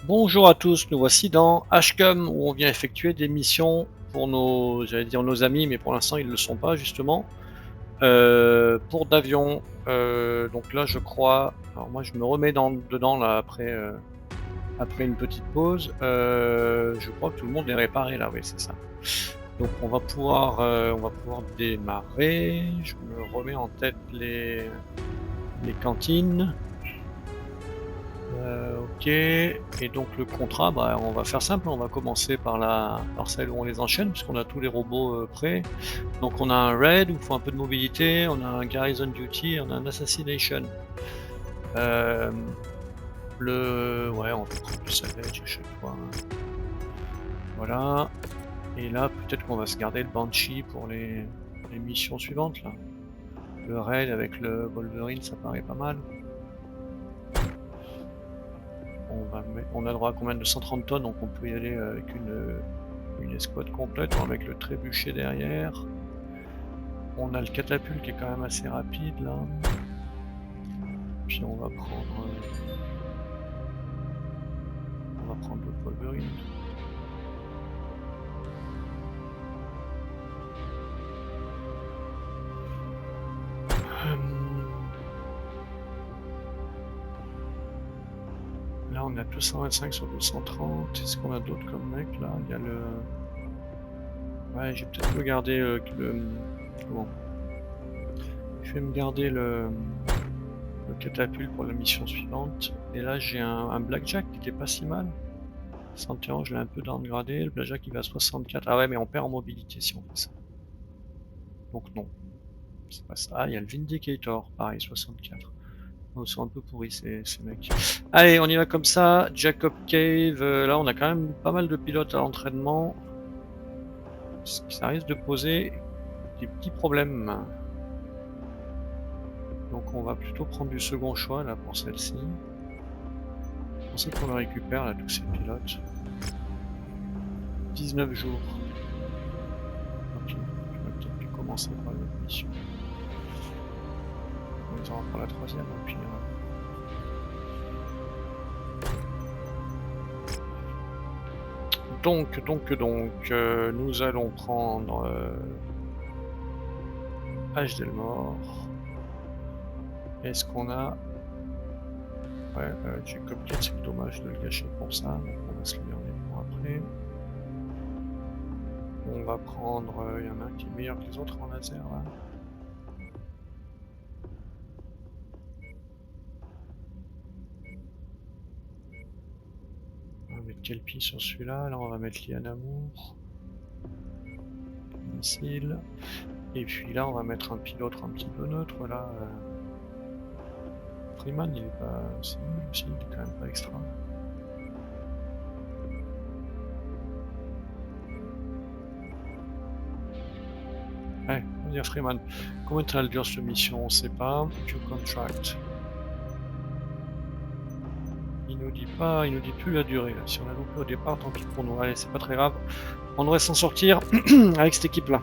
Bonjour à tous, nous voici dans HCOM où on vient effectuer des missions pour nos, j'allais dire nos amis, mais pour l'instant ils ne le sont pas justement, pour d'avion. Donc là je crois, alors moi je me remets dedans là après une petite pause. Je crois que tout le monde est réparé là, oui c'est ça. Donc on va pouvoir démarrer. Je me remets en tête les cantines. Ok, et donc le contrat, bah, on va faire simple, on va commencer par celle où on les enchaîne, puisqu'on a tous les robots prêts. Donc on a un raid où il faut un peu de mobilité, on a un garrison duty, on a un assassination. Euh, ouais, on va prendre du salvage à chaque fois. Voilà, et là peut-être qu'on va se garder le Banshee pour les missions suivantes là. Le raid avec le Wolverine, ça paraît pas mal. On a droit à combien de 130 tonnes, donc on peut y aller avec une escouade complète. On va mettre le trébuchet derrière. On a le catapulte qui est quand même assez rapide là. Puis on va prendre le Wolverine. Là on a 225 sur 230. Est-ce qu'on a d'autres comme mec là? Il y a le... Ouais, j'ai peut-être me garder Comment? Je vais me garder le catapulte pour la mission suivante. Et là j'ai un Blackjack qui était pas si mal. 101, je l'ai un peu downgradé. Le Blackjack il va à 64. Ah ouais, mais on perd en mobilité si on fait ça. Donc non, c'est pas ça. Ah, il y a le Vindicator, pareil, 64. Oh, ils sont un peu pourris ces mecs. Allez, on y va comme ça. Jacob Cave, là on a quand même pas mal de pilotes à l'entraînement. Ça risque de poser des petits problèmes. Donc on va plutôt prendre du second choix là pour celle-ci. Je pensais qu'on le récupère là tous ces pilotes. 19 jours. Ok, je vais peut-être commencer par la mission. On les aura pour la troisième et puis... Donc, nous allons prendre H. Delmore. Est-ce qu'on a... Ouais, Jacob Kate, c'est dommage de le gâcher pour ça, donc on va se le garder pour après. On va prendre... Il y en a un qui est meilleur que les autres en laser, là. On va mettre Kelpie sur celui-là, là on va mettre Lian Amour. Missile. Et puis là on va mettre un pilote un petit peu neutre, là. Freeman, il est pas... Si, il est quand même pas extra. Ouais, on va dire Freeman. Combien de temps elle dure cette mission? On sait pas. Q contract. Il nous dit pas, il nous dit plus la durée. Là. Si on a loupé au départ, tant pis pour nous. Allez, c'est pas très grave. On devrait s'en sortir avec cette équipe-là.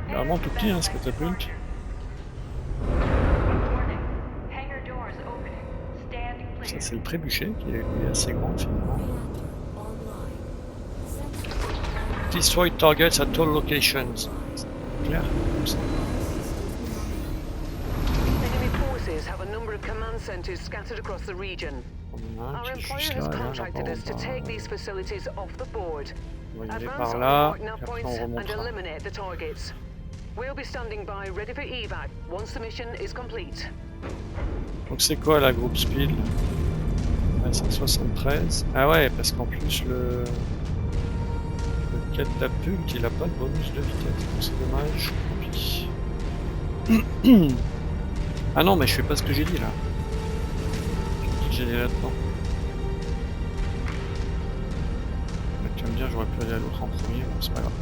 Il est vraiment tout petit, hein, ce catapulte. Ça, c'est le trébuchet, qui est assez grand, finalement. Destroy targets at all locations. C'est clair, comme ça. Enemy forces have a number of command centers scattered across the region. Our employer has contracted us to take these facilities off the board. Advance on the marked nav points and eliminate the targets. We'll be standing by ready for evac once the mission is complete. Donc c'est quoi la groupe speed? 173. Ah ouais, parce qu'en plus le catapulte il a pas de bonus de vitesse, donc c'est dommage. Ah non, mais je fais pas ce que j'ai dit là. J'ai dit que j'allais là-dedans. Tu vas me dire, j'aurais pu aller à l'autre en premier, bon c'est pas grave.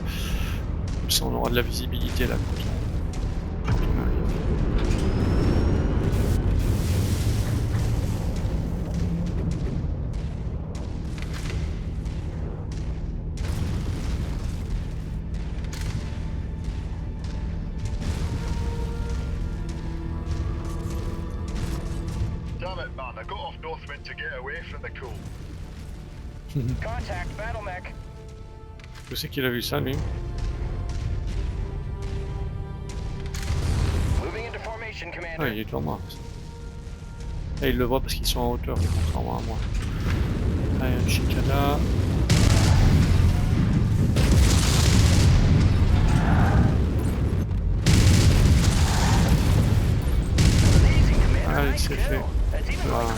Comme ça on aura de la visibilité là quand on arrive. Je sais qu'il a vu ça, lui. Ah, il est devant moi. Et il le voit parce qu'ils sont en hauteur, contrairement à moi. Ah, il y a une chicana. Allez, c'est fait. Voilà.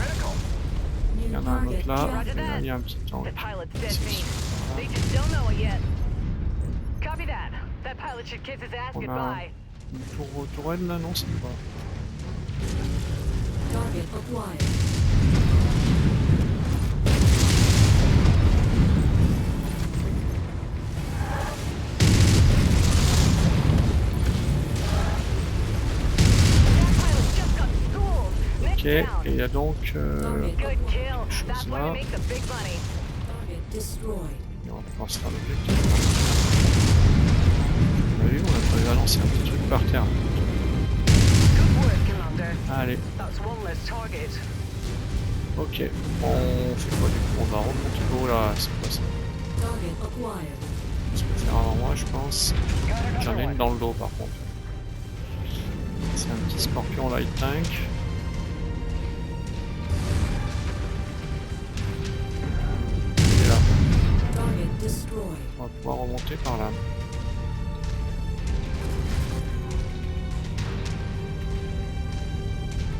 Il y en a un autre là. Il y a un petit tank. On a une tourelle là, non, c'est pas. Ok, et il y a donc quelque chose là. Et on va pouvoir se faire l'objectif. On a vu, on a prévu à lancer un petit truc par terre. Allez. Ok, on fait quoi du coup? On va remonter haut là, c'est quoi ça? Je peux faire avant moi, je pense. J'en ai une dans le dos par contre. C'est un petit scorpion light tank. Il est là. On va pouvoir remonter par là.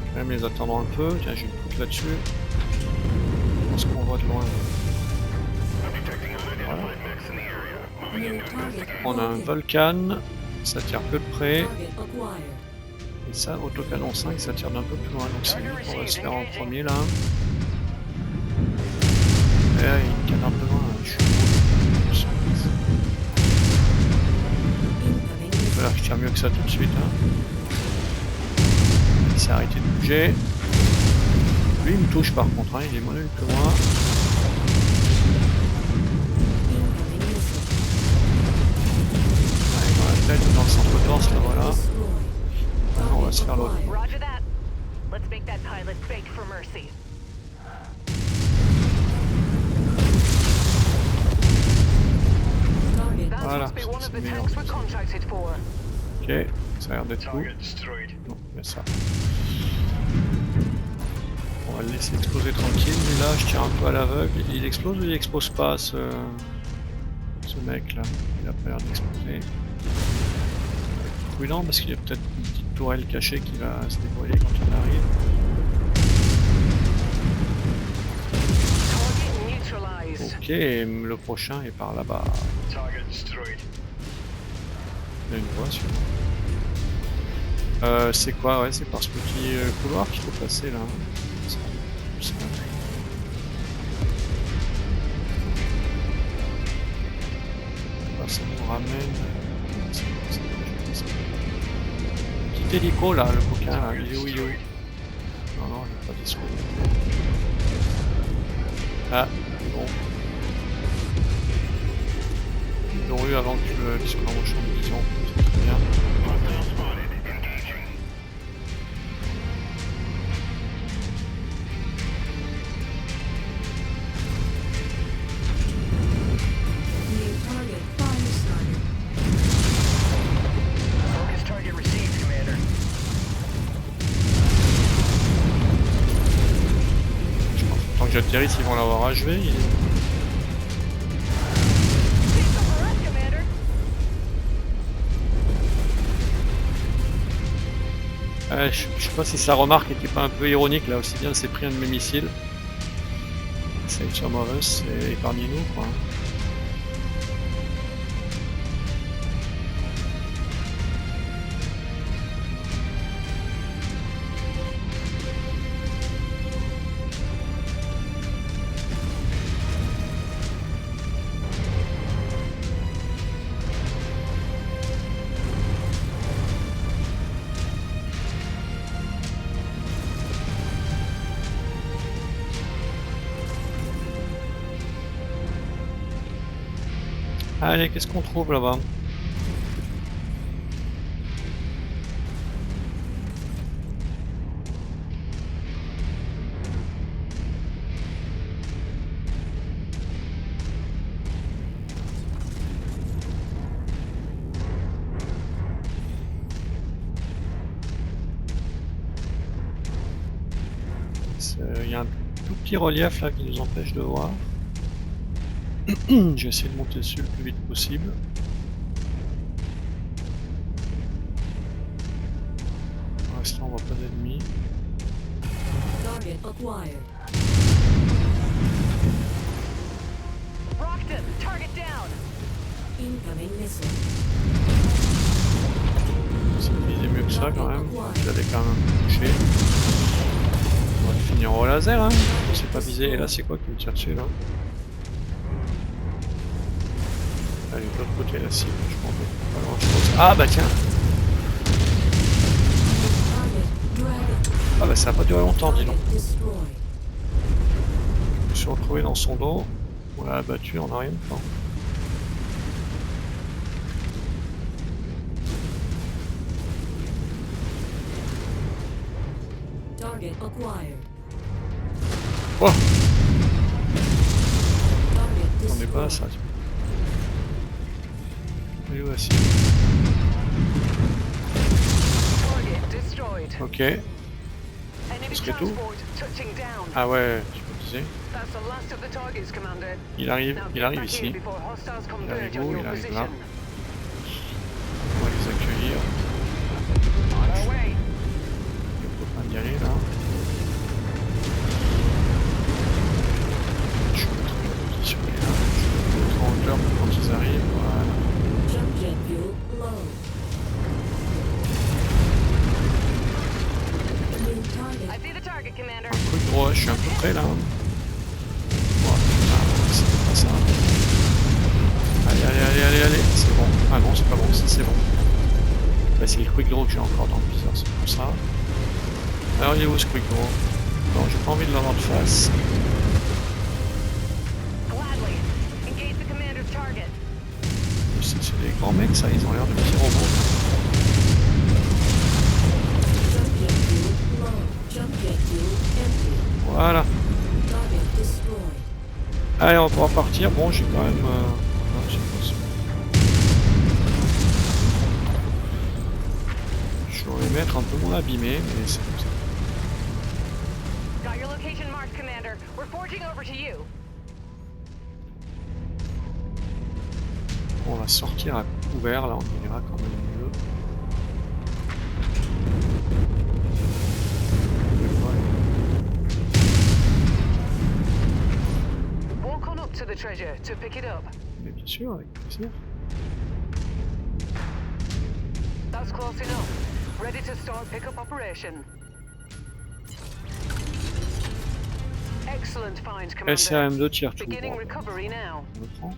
Je vais même les attendre un peu. Tiens, j'ai une poutre là-dessus. Je pense qu'on voit de loin. Voilà. On a un Vulcan, ça tire peu de près. Et ça, autocanon 5, ça tire d'un peu plus loin. Donc c'est lui qu'on va se faire en premier là. Et là, il y a une canarde de loin. Je suis voilà, je tire mieux que ça tout de suite. Hein. Il s'est arrêté de bouger. Lui, il me touche par contre. Hein. Il est moins nul que moi. Dans le centre torse, là voilà. Maintenant on va se faire l'autre. Voilà, c'est meilleur. Ok, ça a l'air d'être tout. Non, il y a ça. On va le laisser exploser tranquille, mais là je tire un peu à l'aveugle. Il explose ou il explose pas ce mec là? Il a pas l'air d'exploser. Prudent parce qu'il y a peut-être une petite tourelle cachée qui va se dévoiler quand on arrive. Ok, le prochain est par là-bas. Il y a une voie sur. C'est quoi? Ouais, c'est par ce petit couloir qu'il faut passer là. Ça nous ramène. Petit hélico là, le coquin là, il est où, il est où? Non, non, il n'est pas disco. Ah, bon. Ils l'ont eu avant que tu le discours dans mon champ de vision, c'est très bien. J'atterris, ils vont l'avoir HV. Je sais pas si sa remarque était pas un peu ironique là, aussi bien c'est pris un de mes missiles. Save some of us, et épargnez-nous quoi. Allez, qu'est-ce qu'on trouve là-bas? y a un tout petit relief là qui nous empêche de voir. J'ai essayé de monter dessus le plus vite possible. Pour l'instant on voit pas d'ennemis. Target acquired. Rocked him. Target down. Incoming missile. Ça visait mieux que ça quand même. Je l'avais quand même touché. On va le finir au laser, hein. On s'est pas visé. Et là, c'est quoi qui me tire dessus là? Allez, de l'autre côté, la cible. Je m'en vais pas grand chose. Ah bah tiens! Ah bah ça a pas duré longtemps, dis donc. Je me suis retrouvé dans son dos. On l'a abattu en rien de temps. Target acquired. Oh! Target On est pas à destroyed. ça. Oui, voici. Target destroyed. Ok. Enemy serait tout. transport touching down. Ah ouais, je me disais. That's the last of the targets, Commander. Il arrive Now get back ici. in before hostiles Il converge arrive on où? your Il arrive là. position. On va les accueillir. On our way. On peut pas y aller là. Je vais me positionner là. Je vais me mettre en hauteur pour quand ils arrivent. Voilà. Jump jet fuel low. New target. I see the target, Commander. Un truc gros, je suis à peu près là. Voilà. Ah, c'est pas ça. Allez, allez, allez, allez, allez. C'est bon. Ah non, c'est pas bon, c'est bon. Bah, c'est le quick draw que j'ai encore dans le viseur, c'est pour ça. Alors il est où ce quick draw? Non, j'ai pas envie de l'avoir de face. Gladly. Engage the commander's target. C'est des grands mecs ça, ils ont l'air de petits robots. Jump jet fuel low. Jump jet fuel empty. Voilà. Target destroyed. Allez, on va pouvoir partir. Bon, j'ai quand même... non, j'ai pas ça. Je vais mettre un peu moins abîmé, mais c'est comme ça. Got your location marked, Commander. We're forging over to you. On va sortir à couvert, là on ira quand même mieux. Walk on up to the treasure to pick it up. Mais bien sûr, avec plaisir. That's close enough. Ready to start pickup operation. Excellent find, Commander. SRM2 tire tout. Beginning Bon, recovery now. on le prend.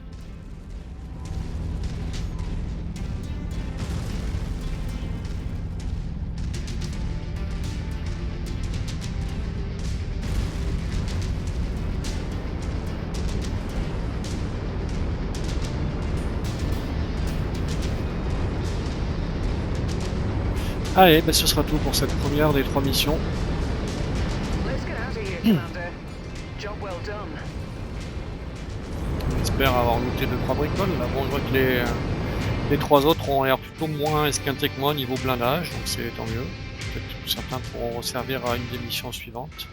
Allez, bah ce sera tout pour cette première des 3 missions. Let's get out of here, Commander. Job well done. On espère avoir looté 2-3 bricoles. Là, bon, je vois que les 3 autres ont l'air plutôt moins esquintés que moi niveau blindage, donc c'est tant mieux. Peut-être que certains pourront servir à une des missions suivantes.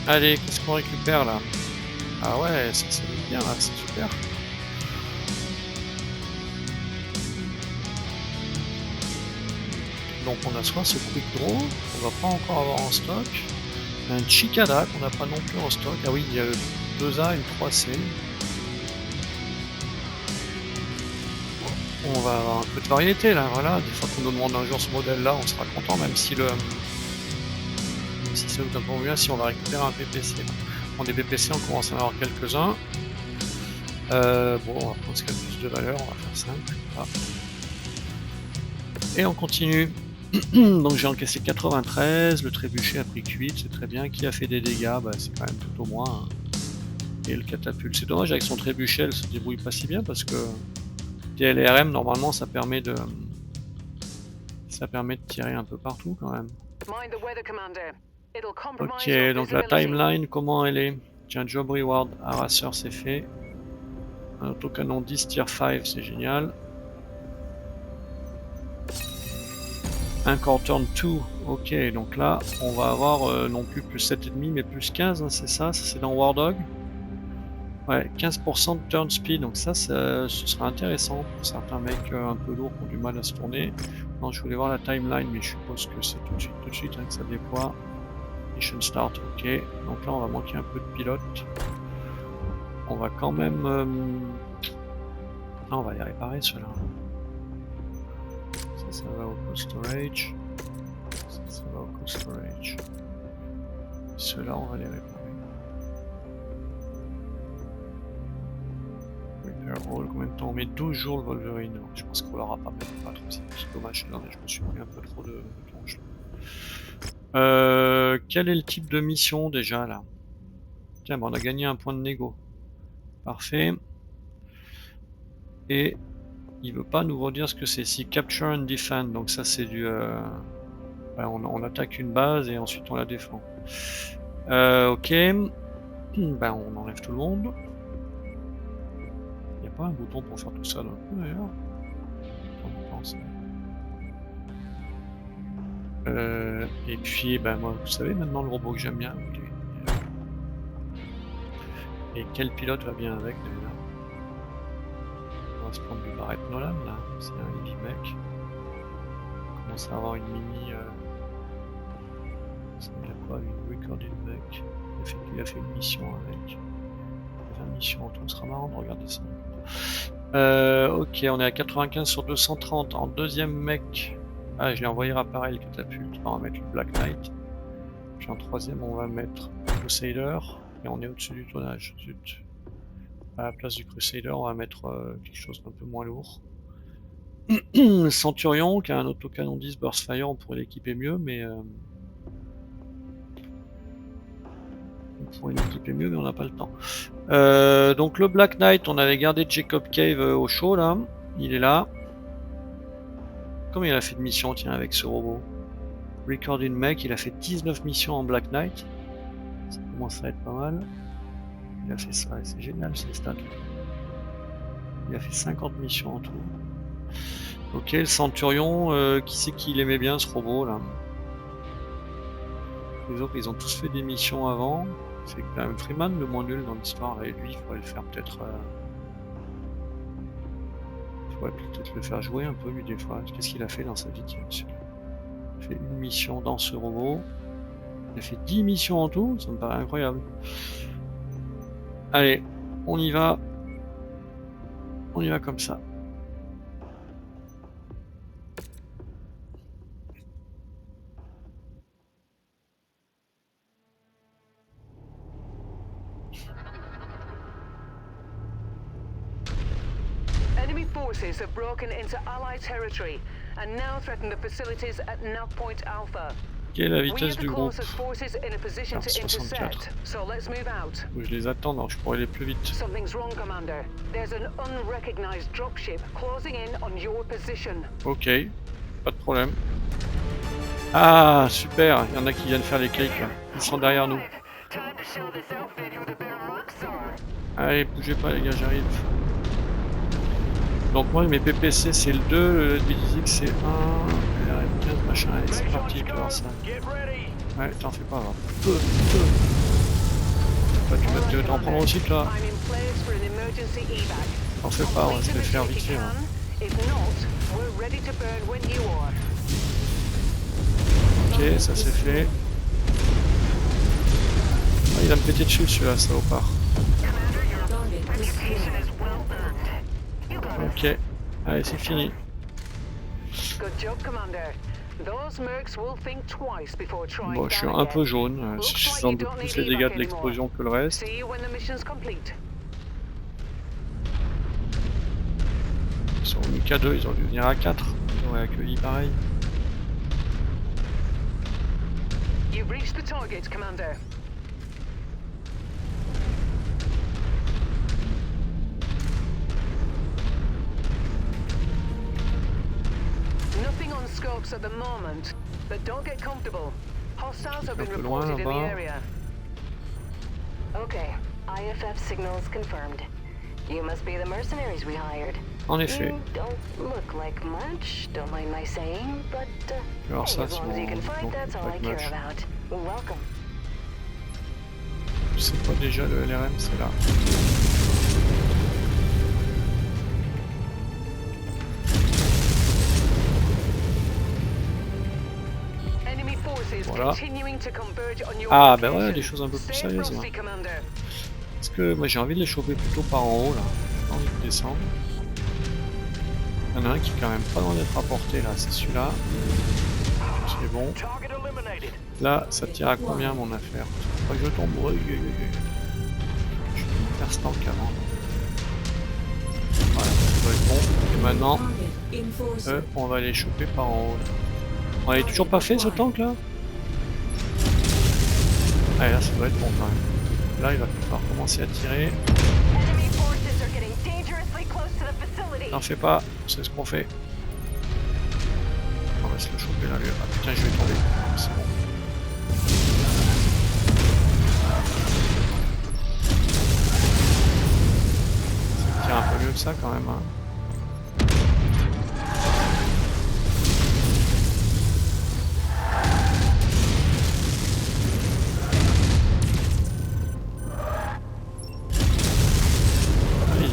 Allez, qu'est-ce qu'on récupère là? Ah ouais, ça c'est bien là, c'est super. Donc on a soit ce quick draw qu'on va pas encore avoir en stock, un Chicada qu'on n'a pas non plus en stock. Ah oui, il y a le 2A et le 3C. On va avoir un peu de variété là, voilà. Des fois qu'on nous demande un jour ce modèle là, on sera content, même si ça nous donne pas bien si on va récupérer un PPC. Bon, des PPC on commence à en avoir quelques-uns. Bon, on va prendre ce qui a le plus de valeur, on va faire simple. Voilà. Et on continue. Donc j'ai encaissé 93, le trébuchet a pris 8, c'est très bien. Qui a fait des dégâts? Bah, c'est quand même plutôt moi. Hein. Et le catapulte. C'est dommage, avec son trébuchet, elle se débrouille pas si bien parce que TLRM, normalement, ça permet de tirer un peu partout quand même. Mind the weather, Commander. It'll compromise Ok, your donc la visibility. timeline, comment elle est? Tiens, job reward, harasseur c'est fait. Un autocanon 10 tier 5, c'est génial. Un core turn 2, ok, donc là on va avoir non plus plus 7,5 mais plus 15, hein, c'est ça c'est dans War Dog. Ouais, 15% de turn speed, donc ça ce sera intéressant pour certains mecs un peu lourds qui ont du mal à se tourner. Non, je voulais voir la timeline, mais je suppose que c'est tout de suite hein, que ça déploie. Mission start, ok. Donc là on va manquer un peu de pilote. On va quand même... Ah, on va les réparer ceux-là. Ça va au cold storage. Ça va au cold storage. Ceux-là on va les réparer. Combien de temps on met 12 jours le Wolverine. Je pense qu'on l'aura pas même pas trop, c'est dommage. Non, mais je me suis pris un peu trop de plonge. Quel est le type de mission déjà là? Tiens, bon, on a gagné un point de négo. Parfait. Et il veut pas nous redire ce que c'est. Si capture and defend, donc ça c'est du... Ben, on attaque une base et ensuite on la défend. Ok. Ben on enlève tout le monde. Il n'y a pas un bouton pour faire tout ça d'un coup d'ailleurs. Et puis ben moi vous savez maintenant le robot que j'aime bien. Et quel pilote va bien avec d'ailleurs? On va se prendre du Barrett Nolan là, c'est un heavy mec. On commence à avoir une mini... Ça veut dire quoi, une recorded mec. Il a fait une mission avec. 20 missions en tout, ce sera marrant de regarder ça. Ok, on est à 95 sur 230 en deuxième mec. Ah, je l'ai envoyé réparer le catapulte. On va mettre le Black Knight. Puis en troisième, on va mettre le Crusader. Et on est au-dessus du tonnage. Zut. À la place du Crusader, on va mettre quelque chose d'un peu moins lourd. Centurion, qui a un autocanon 10 burst fire, on pourrait l'équiper mieux, mais... On pourrait l'équiper mieux, mais on n'a pas le temps. Donc le Black Knight, on avait gardé Jacob Cave au chaud, là. Il est là. Combien il a fait de missions, tiens, avec ce robot? Recording Mech, il a fait 19 missions en Black Knight. Ça commence à être pas mal. Il a fait ça, et c'est génial ces stats. Il a fait 50 missions en tout. Ok, le Centurion, qui c'est qu'il aimait bien ce robot là? Les autres, ils ont tous fait des missions avant. C'est quand même Freeman le moins nul dans l'histoire, et lui, il faudrait le faire peut-être... Il faudrait peut-être le faire jouer un peu lui des fois. Qu'est-ce qu'il a fait dans sa vie? Il a fait une mission dans ce robot. Il a fait 10 missions en tout, ça me paraît incroyable. Allez, on y va. On y va comme ça. Enemy forces have broken into Allied territory and now threaten the facilities at Nav Point Alpha. Quelle est la vitesse du groupe? 64. So let's move out. Je les attends, non, je pourrais aller plus vite. Something's wrong, Commander. There's an unrecognized dropship closing in on your position. Ok, pas de problème. Ah, super, il y en a qui viennent faire les cakes là. Ils sont derrière nous. Allez, bougez pas les gars, j'arrive. Donc moi mes PPC c'est le 2, le LBDX c'est 1, le RM15 machin, allez c'est parti, tu vas voir ça. Ouais, t'en fais pas, bah, tu vas t'en prendre aussi toi. T'en fais pas, on va se les faire vite fait. Hein. Ok, ça c'est fait. Ah, il va me péter dessus celui-là, salopard. Ok, allez c'est fini. Bon, je suis un peu jaune, je sens beaucoup plus les dégâts de l'explosion que le reste. Ils sont venus qu'à 2, ils ont dû venir à 4. Ils auraient accueilli pareil. You've reached the target, Commander. Nothing on scopes at the moment, but don't get comfortable. Hostiles have been reported in the area. Okay, IFF signals confirmed. You must be the mercenaries we hired. En effet. You don't look like much, don't mind my saying, but Alors ça, as long as you can fight, that's all I care about. Welcome. C'est pas déjà le LRM, c'est là. Voilà. Ah ben voilà, des choses un peu plus sérieuses là. Parce que moi j'ai envie de les choper plutôt par en haut là. J'ai pas envie de descendre. Il y en a un qui est quand même pas loin d'être apporté là, c'est celui-là. C'est bon. Là, ça tire à combien mon affaire? Faut pas que je tombe. Je suis hyper stank avant. Voilà, ça doit être bon. Et maintenant, on va les choper par en haut là. On est toujours pas fait ce tank là? Allez là ça doit être bon quand même. Là il va falloir commencer à tirer. N'en fais pas, c'est ce qu'on fait. On va se le choper là lui. Ah putain je vais tomber. C'est bon. Ça tire un peu mieux que ça quand même hein.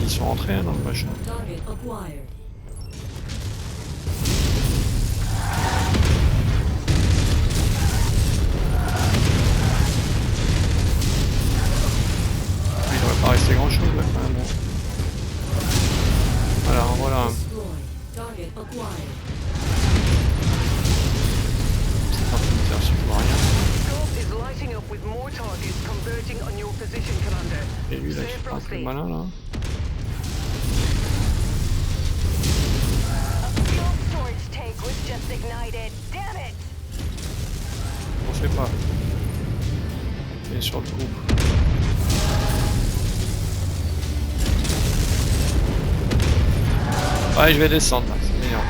Ils sont rentrés hein, dans le machin. Il devrait pas rester grand chose là quand même. Voilà, voilà. C'est pas pour me faire si je vois rien. Et lui là qui prend un peu le malin là. On fait pas. Il est sur le coup. Ouais, je vais descendre là, c'est meilleur.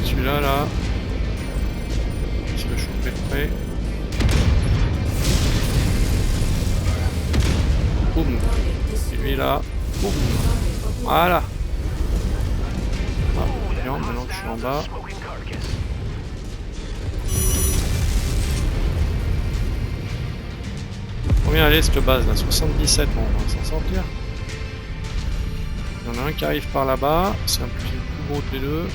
Celui-là, là. Je vais le choper de près. Boum. Et lui là. Boum. Voilà. Ah, bien, maintenant que je suis en bas. Combien elle est cette base là? 77, bon, on va s'en sortir. Il y en a un qui arrive par là-bas, c'est un petit plus gros des deux.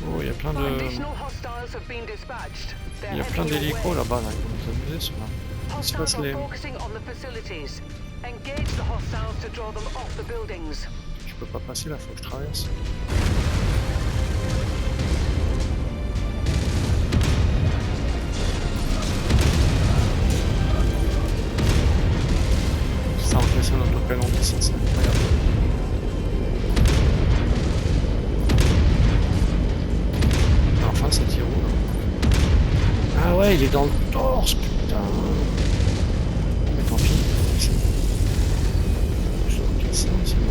Oh, il y a plein de... Il y a plein d'hélicos là-bas, là. Ils vont nous amuser, ceux-là. Ils se passent les... Je peux pas passer là, faut que je traverse. Ça impressionne notre canon de ça, c'est incroyable. Enfin, ça tire où là? Ah ouais, il est dans le torse, putain. Mais tant pis. Je dois casser aussi, non?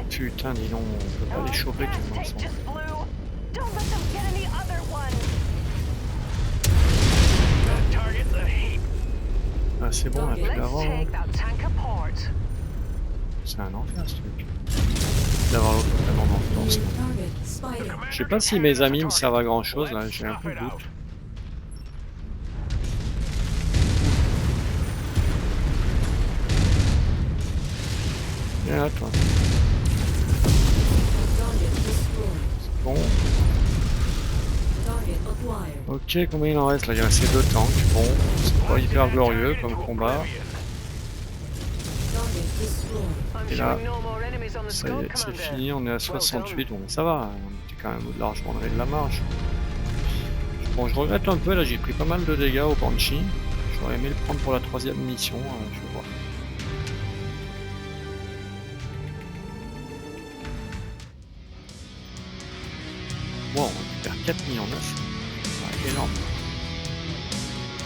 Putain, dis donc, on peut pas les choper tellement ils sont... Ah c'est bon, là, plus d'avant. C'est un enfer ce truc. D'avoir l'autre vraiment dans le torse. Je sais pas si mes amis me servent à grand chose là, j'ai un peu de doute. Viens là toi. C'est bon. Ok, combien il en reste là? Il y a ces deux tanks. Bon, c'est pas hyper glorieux comme combat. Et là, ça y est, c'est fini, on est à 68, bon ça va, on était quand même largement de la marge. Bon, je regrette un peu, là j'ai pris pas mal de dégâts au Banshee. J'aurais aimé le prendre pour la 3e mission, je vais voir. Bon, on récupère 4 millions 9. Ouais, énorme.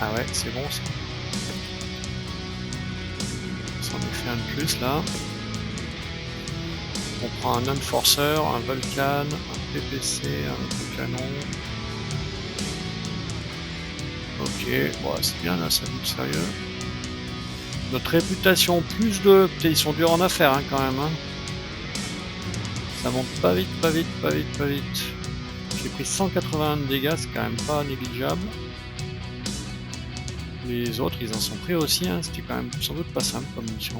Ah ouais, c'est bon ça. Ça en a fait un de plus là. On prend un Enforcer, un Vulcan, un PPC, un canon. Ok, bon, c'est bien là, ça goûte sérieux. Notre réputation, plus de... Putain, ils sont durs en affaires hein, quand même. Hein. Ça monte pas vite, pas vite, pas vite, pas vite. J'ai pris 181 de dégâts, c'est quand même pas négligeable. Les autres, ils en sont pris aussi, hein. C'était quand même sans doute pas simple comme mission.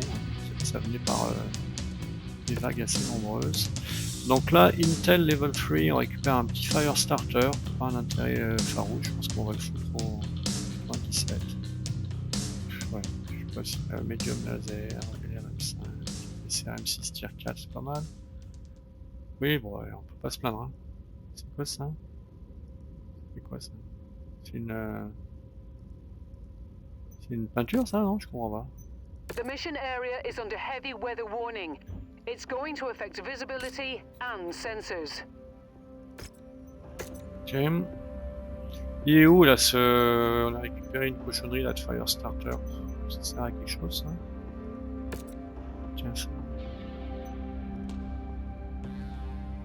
Ça venait par des vagues assez nombreuses. Donc là, Intel Level 3, on récupère un petit Firestarter, pas un intérêt farouche, je pense qu'on va le foutre au 17. Ouais, je sais pas si Medium Laser, LRM5, CRM6 Tier 4, c'est pas mal. Oui, bon, ouais, on peut pas se plaindre. Hein. C'est quoi ça? C'est quoi ça? C'est une peinture ça, non? Je comprends pas. The mission area is under heavy weather warning. It's going to affect visibility and sensors. Ok. Il est où là ce... On a récupéré une cochonnerie là de Firestarter. Ça sert à quelque chose ça? Tiens ça.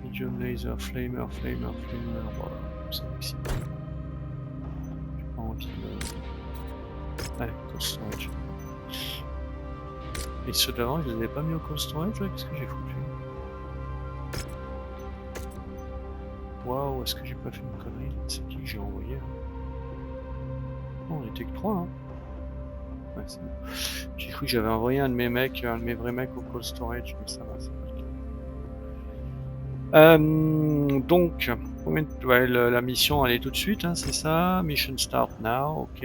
Medium laser, flamer. Voilà, ça m'excite. J'ai pas envie de... Allez, cold storage. Et ceux d'avant, je les avais pas mis au cold storage là? Qu'est-ce que j'ai foutu? Waouh, est-ce que j'ai pas fait une connerie? C'est qui que j'ai envoyé là? Non, on était que 3 hein? Ouais, c'est bon. J'ai cru que j'avais envoyé un de mes mecs, un de mes vrais mecs au cold storage, mais ça va, c'est pas le cas. Donc, ouais, la mission elle est tout de suite, hein, c'est ça. Mission start now, ok.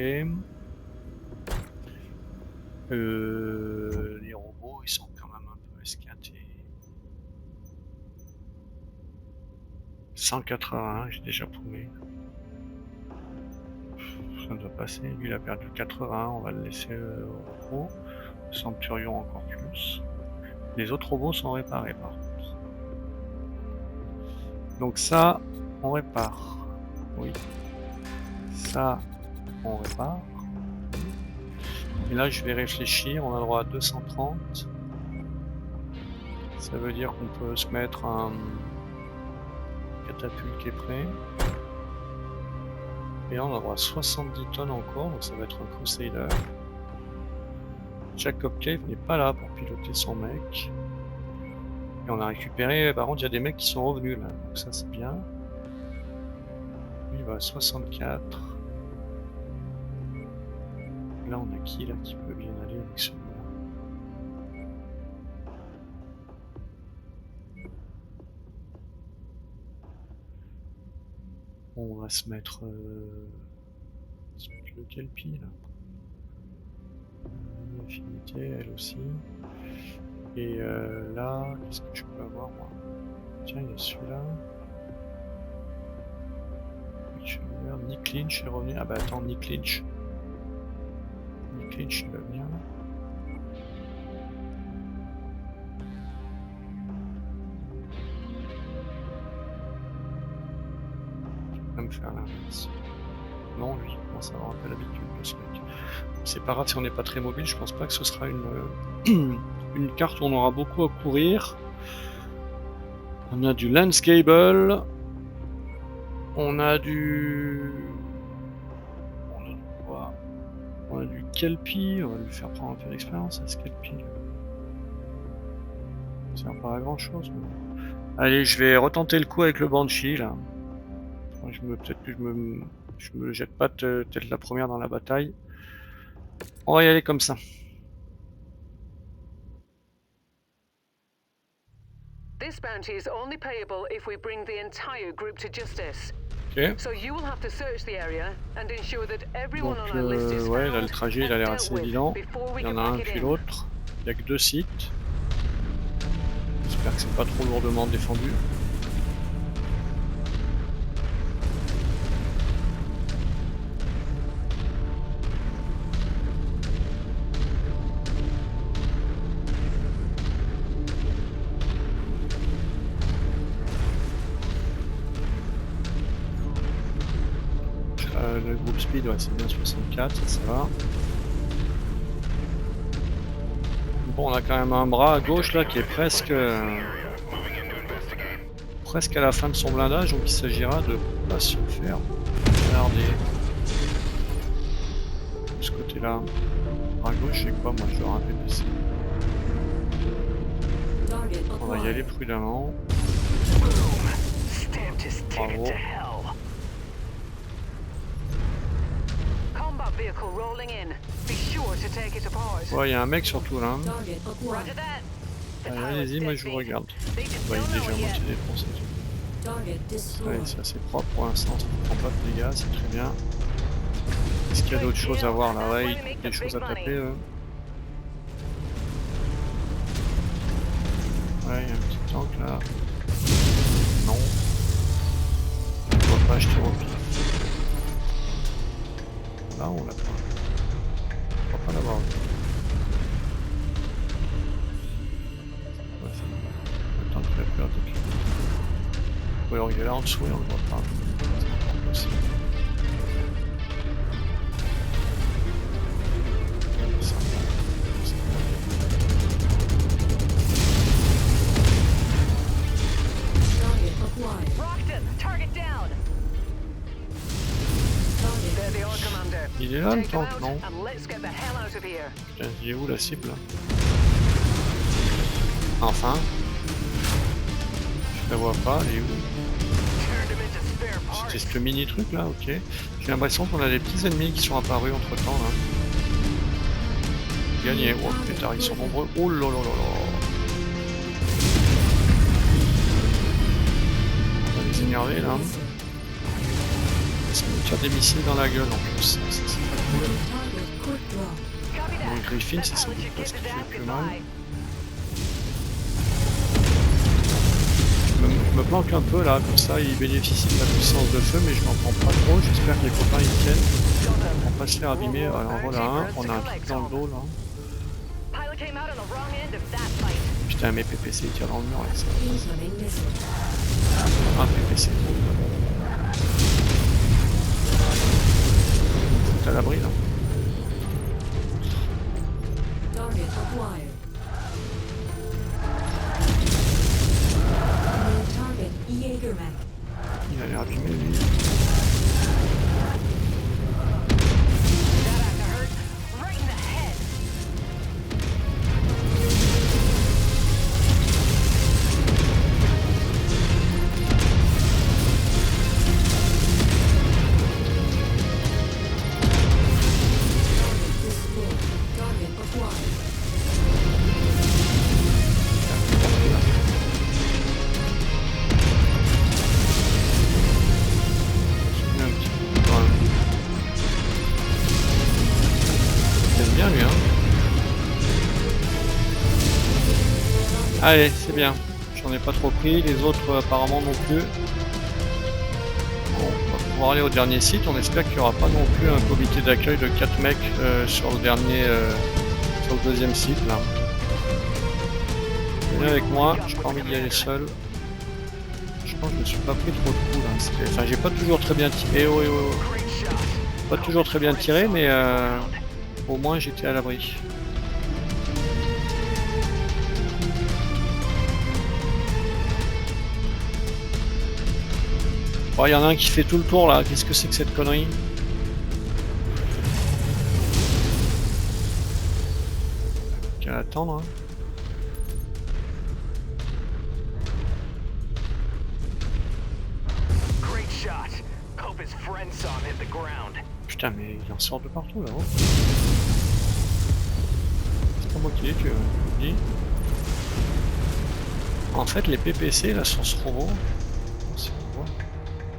Les robots ils sont quand même un peu esquintés. 181, j'ai déjà paumé. Ça doit passer. Lui il a perdu 80, on va le laisser au robot. Centurion encore plus. Les autres robots sont réparés par contre. Donc ça, on répare. Oui. Ça, on répare. Et là, je vais réfléchir. On a droit à 230. Ça veut dire qu'on peut se mettre un catapulte qui est prêt. Et là, on a droit à 70 tonnes encore. Donc ça va être un Crusader. Jacob Cave n'est pas là pour piloter son mec. Et on a récupéré, par contre il y a des mecs qui sont revenus là, donc ça c'est bien. Lui il va à 64. Là on a qui là qui peut bien aller avec celui-là? On va se mettre le Kelpie là. Affinité, elle aussi. Et là, qu'est-ce que je peux avoir moi? Tiens, il y a celui-là. Nick Lynch est revenu. Ah bah attends, Nick Lynch. Nick Lynch il va venir là. Je vais me faire l'inverse. Non, lui, il commence à avoir un peu l'habitude de ce mec. C'est pas grave si on n'est pas très mobile, je pense pas que ce sera une carte où on aura beaucoup à courir. On a du Landscable. On a du quoi? On a du Kelpie, on va lui faire prendre un peu d'expérience à ce Kelpie. Ça sert pas à grand chose. Mais... Allez, je vais retenter le coup avec le Banshee là. Peut-être que je me jette pas peut-être la première dans la bataille. On va y aller comme ça. This bounty is only payable if we bring the entire group to justice. Ok. So you will have to search the area and ensure that everyone on our list is ouais, là le trajet il a l'air assez évident. Il y en a un puis l'autre. Il n'y a que 2 sites. J'espère que c'est pas trop lourdement défendu. Le groupe speed, ouais, c'est bien 64, ça va. Bon, on a quand même un bras à gauche là qui est presque à la fin de son blindage, donc il s'agira de pas se faire regarder. De ce côté-là. À gauche, c'est quoi? Moi, je dois rappeler ici. On va y aller prudemment. Bravo. Ouais, il y a un mec surtout là. Allez-y, moi je vous regarde. Ouais, il est déjà moitié défoncé. Allez, c'est assez propre pour l'instant, ça ne prend pas de dégâts, c'est très bien. Est-ce qu'il y a d'autres choses à voir là? Ouais, il y a des choses à taper. Ouais, il y a un petit tank là. Non. On va pas acheter au pif. Là, on l'a pas. On va pas l'avoir. Ouais, c'est le temps qu'il a peur de cliquer. Ou alors il est là en dessous et on le voit pas. C'est pas possible. Il est là le tank, non? Putain, il est où la cible? Enfin. Je la vois pas, elle est où? C'était ce mini truc là, ok. J'ai l'impression qu'on a des petits ennemis qui sont apparus entre temps là. Gagné, oh pétard, ils sont nombreux. Oh là là là là. On va les énerver là. Ça me tire des missiles dans la gueule en plus, ça c'est pas cool. Les Griffins, c'est sans doute pas ce qui fait le plus mal. Je me planque un peu là, comme ça il bénéficie de la puissance de feu, mais je n'en prends pas trop, j'espère que les copains ils tiennent. On va pas se faire abîmer, alors voilà un, on a un truc dans le dos là. Putain mes PPC ils tirent dans le mur avec ça. Un PPC. T'es à l'abri là. Il a l'air abîmé lui. Allez, c'est bien. J'en ai pas trop pris, les autres apparemment non plus. Bon, on va pouvoir aller au dernier site. On espère qu'il n'y aura pas non plus un comité d'accueil de 4 mecs sur le dernier, sur le deuxième site là. Venez avec moi, j'ai pas envie d'y aller seul. Je pense que je me suis pas pris trop de coups là. Enfin, j'ai pas toujours très bien tiré. Pas toujours très bien tiré, mais au moins j'étais à l'abri. Oh, y en a un qui fait tout le tour là, qu'est-ce que c'est que cette connerie? Qu'à attendre hein. Putain mais il en sort de partout là-haut. C'est pas moi qui l'ai tué, je vous dis. En fait les PPC là sur ce robot,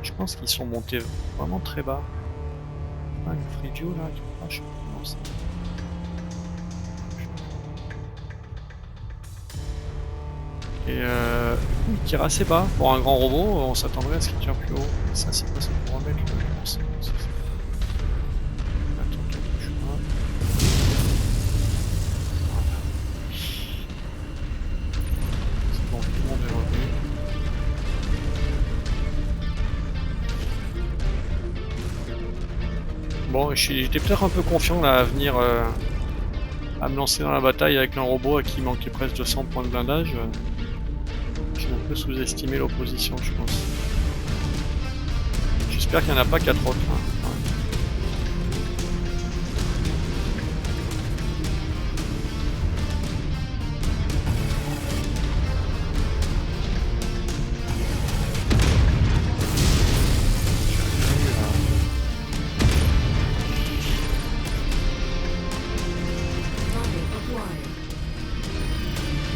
je pense qu'ils sont montés vraiment très bas. Ah, une free view là, ah, je sais pas comment ça. Et il tire assez bas. Pour un grand robot, on s'attendrait à ce qu'il tire plus haut. Et ça, c'est quoi? C'est pour remettre le lancer. Attends, je sais pas. C'est bon, tout le monde est revenu. Bon, j'étais peut-être un peu confiant là à venir à me lancer dans la bataille avec un robot à qui manquait presque 200 points de blindage. J'ai un peu sous-estimé l'opposition, je pense. J'espère qu'il n'y en a pas 4 autres. Hein.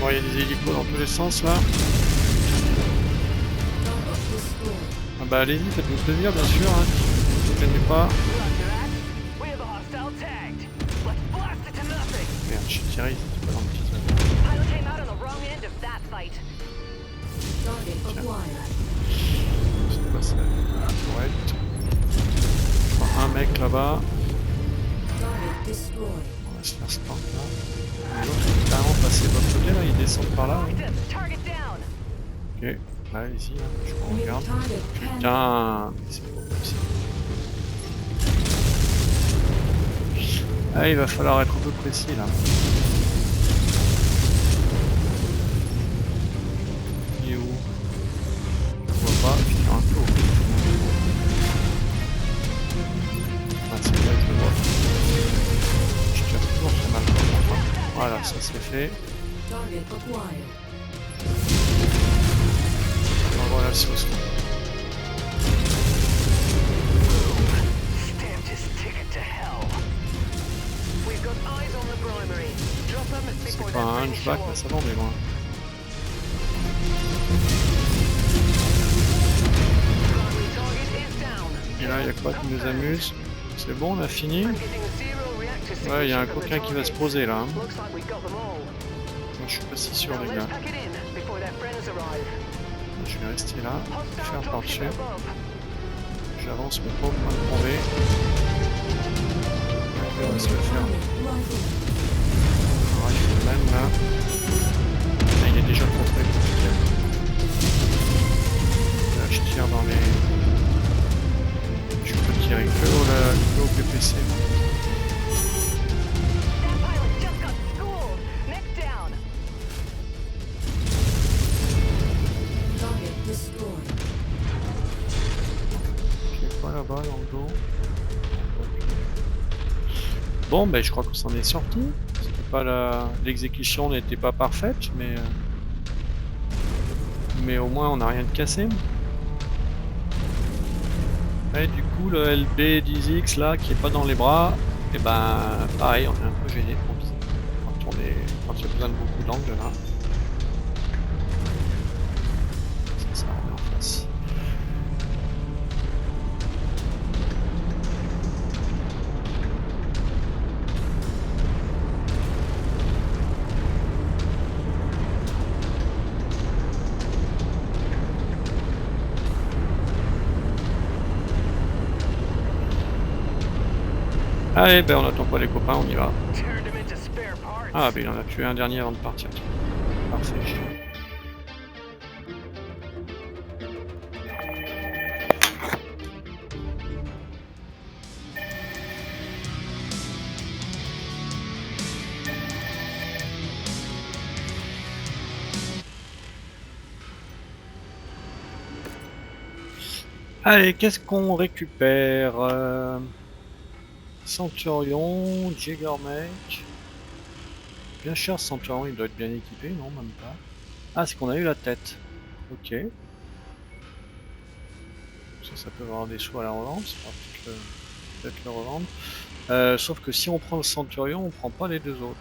Bon, il y a des hélicos dans tous les sens là. Ah bah allez-y, faites-vous plaisir bien sûr, hein. Ne vous plaignez pas. Merde, je suis tiré, c'est pas dans le petit zone. C'est quoi ça? Ouais. Je vois un mec là-bas. On va se faire sport là. Et l'autre il est carrément passé de l'autre côté là, il descend par là. Hein. Ok, bah allez-y, hein. Je regarde. Putain, c'est pas possible. Ah, il va falloir être un peu précis là. Il est où? Je vois pas, je tire un peu au bout. Ah, c'est vrai, je le vois. Je tire toujours très mal. Voilà, ça c'est fait. On va la sauce. C'est pas un hunchback, mais ça va, on est loin. Et là, il y a quoi qui nous amuse? C'est bon, on a fini? Ouais, il y a un coquin qui va se poser là. Hein. Moi, je suis pas si sûr, les gars. Je vais rester là, faire par-dessus. J'avance, mais pas au point de tomber. On va se le faire. Alors, il faut même là. Là, il est déjà trop très compliqué. Là, je tire dans les. Je peux tirer que au PPC. J'ai quoi là-bas dans le dos? Bon, ben je crois qu'on s'en est sorti. L'exécution n'était pas parfaite, mais au moins on n'a rien de cassé. Et du coup, le LB10X là, qui est pas dans les bras, et ben pareil, on est un peu gêné pour viser. Quand il y a besoin de beaucoup d'angles là. Ça on est en face. Allez, ben on n'attend pas les copains, on y va. Ah, ben il en a tué un dernier avant de partir. Parfait. Allez, qu'est-ce qu'on récupère? Centurion, Jaggermech. Bien cher Centurion, il doit être bien équipé, non, même pas. Ah, c'est qu'on a eu la tête. Ok. Ça peut avoir des sous à la revente, ça va peut-être le revendre. Sauf que si on prend le Centurion, on prend pas les deux autres.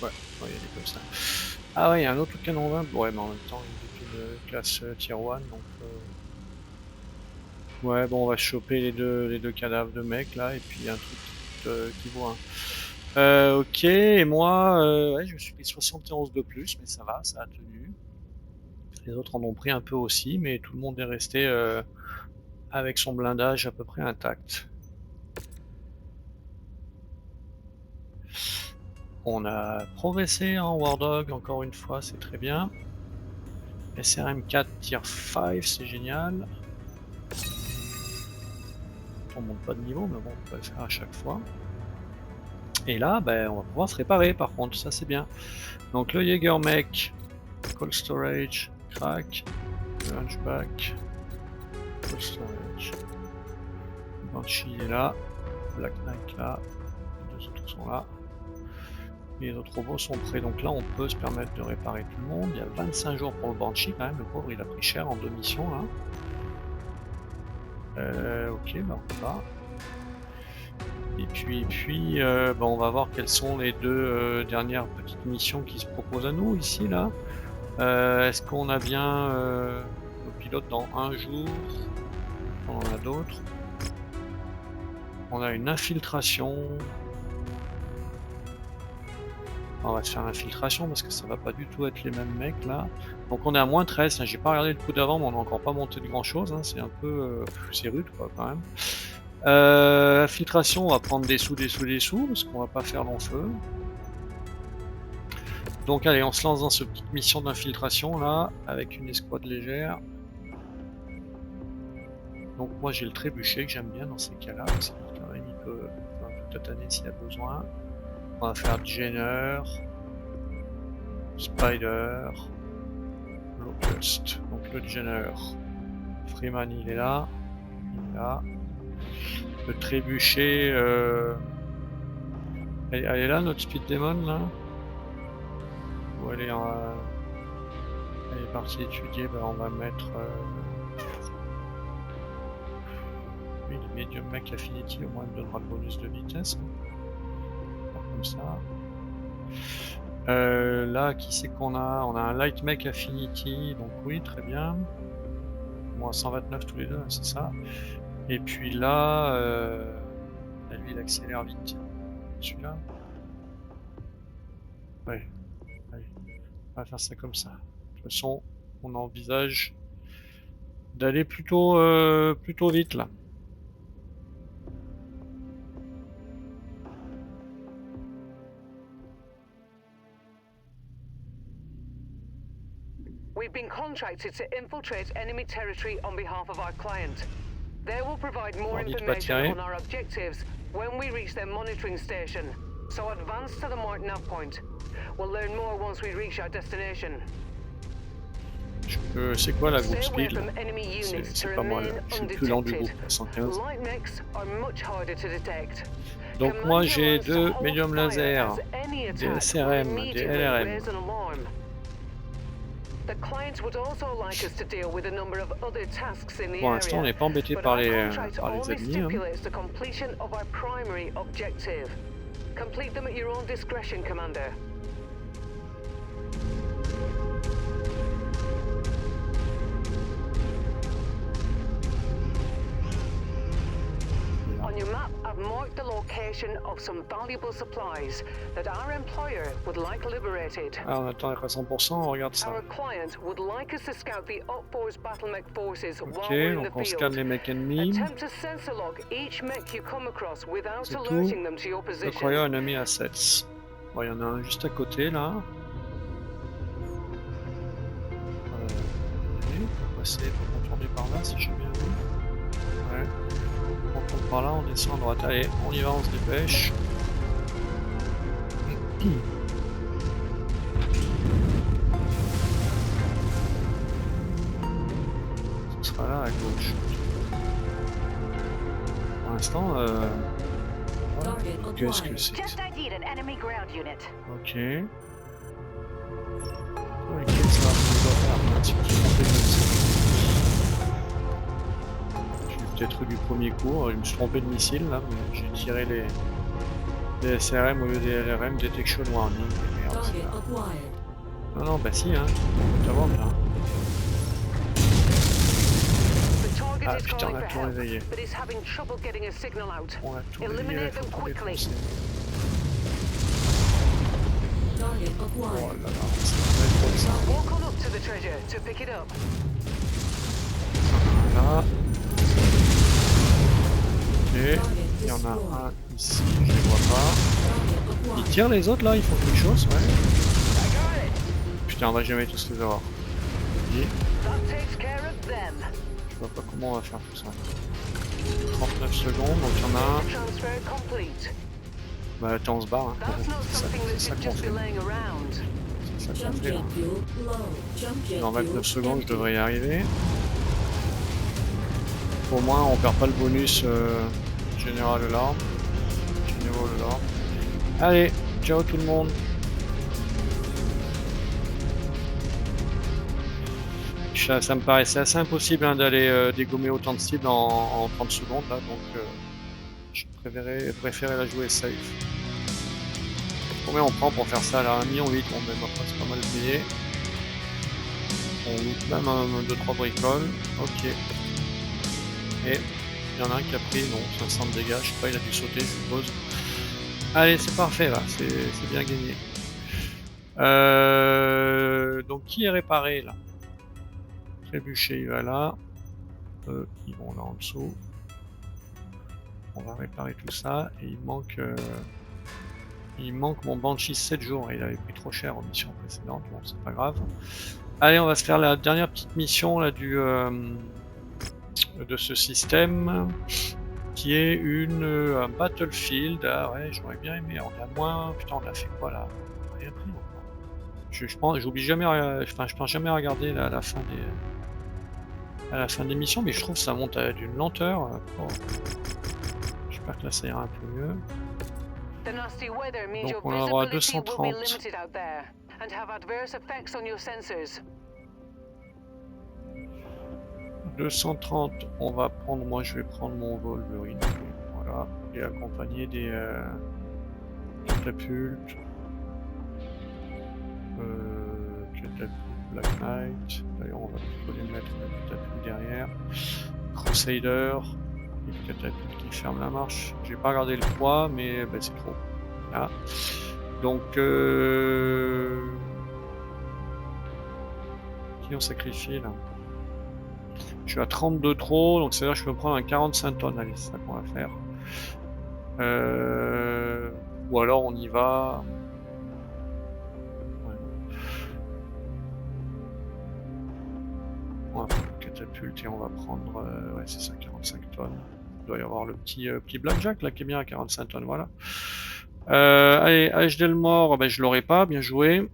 Ouais, il y a des comme ça. Ah ouais, il y a un autre canon 20. Ouais, mais en même temps, il est une classe tier 1, donc... Ouais, bon, on va choper les deux cadavres de mecs là, et puis un truc qui vaut un. Ok, et moi, ouais, je me suis pris 71 de plus, mais ça va, ça a tenu. Les autres en ont pris un peu aussi, mais tout le monde est resté avec son blindage à peu près intact. On a progressé en War Dog, encore une fois, c'est très bien. SRM 4 tier 5, c'est génial. On monte pas de niveau, mais bon, on peut le faire à chaque fois. Et là, ben, on va pouvoir se réparer par contre, ça c'est bien. Donc le Jägermech, Cold Storage, Crack, le Hunchback, Cold Storage. Banshee est là, Black Knight là, les deux autres sont là. Les autres robots sont prêts, donc là on peut se permettre de réparer tout le monde. Il y a 25 jours pour le Banshee quand même, le pauvre il a pris cher en 2 missions là. Ok, bah on va. Et puis bah, on va voir quelles sont les deux dernières petites missions qui se proposent à nous ici là. Est-ce qu'on a bien nos pilotes dans un jour? On en a d'autres. On a une infiltration. On va se faire l'infiltration parce que ça va pas du tout être les mêmes mecs là. Donc on est à moins 13, hein. J'ai pas regardé le coup d'avant mais on n'a encore pas monté de grand chose, hein. C'est un peu... c'est rude quoi quand même. Infiltration, on va prendre des sous parce qu'on va pas faire long feu. Donc allez, on se lance dans cette petite mission d'infiltration là, avec une escouade légère. Donc moi j'ai le trébuchet que j'aime bien dans ces cas-là, parce que quand même il peut un peu tataner s'il y a besoin. On va faire Jenner, Spider, Locust. Donc le Jenner, Freeman il est là, Le trébuchet, elle est là notre Speed Demon là. Ou elle est partie étudier, ben on va mettre oui, le Medium Mech Affinity, au moins il me donnera le bonus de vitesse. Comme ça. Là, qui c'est qu'on a? On a un Light Mech Affinity, donc oui, très bien. Moins 129 tous les deux, c'est ça. Et puis là, lui il accélère vite. Celui-là. Ouais. Allez. On va faire ça comme ça. De toute façon, on envisage d'aller plutôt vite là. We've been contracted to infiltrate enemy territory on behalf of our client. They will provide more information on our objectives when we reach their monitoring station. So advance to the Martineau point. We'll learn more once we reach our destination. C'est quoi la groupe speed là? C'est pas moi, je suis le plus lent du groupe, 115. Donc moi j'ai deux médiums laser, des SRM, des LRM. Pour l'instant on n'est pas embêté par les ennemis. Hein. Complete them at your own discretion, Commander. On your map, I've marked the location of some valuable supplies that our employer would like liberated. Ah, on attend d'être à 100%, on regarde ça. Our client would like us to scout the Op4's battle mech forces while Ok, we're in the donc on scanne les mecs ennemis. Attempt to sensor log each mech you come across without alerting them to your position. Acquire enemy assets. Bon, il y en a un juste à côté là. On peut passer, on peut contourner par là si j'ai bien vu. Ouais. On tombe par là, on descend à droite. Allez, on y va, on se dépêche. Ce sera là à gauche. Pour l'instant, qu'est-ce que c'est? Ok. Ok, ça va, on doit faire un petit peu tromper de missile. J'ai peut-être eu du premier coup, je me suis trompé de missile là, mais j'ai tiré les SRM au lieu des LRM, Detection Warning. Merde, non, non, bah si, hein, on peut t'avoir là. Ah putain, on a tout réveillé. On a tout réveillé, il faut tout défoncer. Oh là là, c'est très trop ça. Voilà. Ok, il y en a un ici, je les vois pas. Ils tirent les autres là, ils font quelque chose, ouais. Putain, on va jamais tous les avoir. dit. Je vois pas comment on va faire tout ça. 39 secondes, donc il y en a un. Bah attends, on se barre. Hein. C'est ça qu'on fait. C'est ça qu'on fait là. Dans 29 secondes, je devrais y arriver. Au moins, on perd pas le bonus général de l'arme. Généraux de l'arme. Allez, ciao tout le monde. Ça me paraissait assez impossible hein, d'aller dégommer autant de cibles en 30 secondes là, donc je préférais la jouer safe. Combien on prend pour faire ça là? 1,8 million, bon ben ma foi c'est pas mal payé. On loot même 2-3 bricoles, ok. Et il y en a un qui a pris, non, 500 de dégâts, je sais pas, il a dû sauter je suppose. Allez c'est parfait là, c'est bien gagné. Donc qui est réparé là? Trébuchet il va là, ils vont là en dessous. On va réparer tout ça et il manque mon Banshee 7 jours, il avait pris trop cher en mission précédente, bon c'est pas grave. Allez on va se faire la dernière petite mission là de ce système qui est un Battlefield. Ah ouais j'aurais bien aimé, on a moins, putain on a fait quoi là? On a rien pris encore. J'oublie jamais, enfin je pense jamais à regarder à la fin des missions, mais je trouve que ça monte d'une lenteur. Oh. J'espère que là ça ira un peu mieux. Donc on aura 230. 230, on va prendre, moi je vais prendre mon Wolverine, voilà, et accompagné des catapultes. Black Knight, d'ailleurs on va plutôt les mettre la catapulte derrière. Crusader, une catapulte qui ferme la marche. J'ai pas regardé le poids, mais ben, c'est trop. Voilà. Donc qui on sacrifie là? Je suis à 32 trop, donc c'est-à-dire que je peux prendre un 45 tonnes, allez c'est ça qu'on va faire. Ou alors on y va. On va prendre une catapulte et on va prendre, ouais c'est ça, 45 tonnes. Il doit y avoir le petit Blackjack là qui est bien à 45 tonnes, voilà. Allez, H. Delmore, ben, je l'aurai pas, bien joué.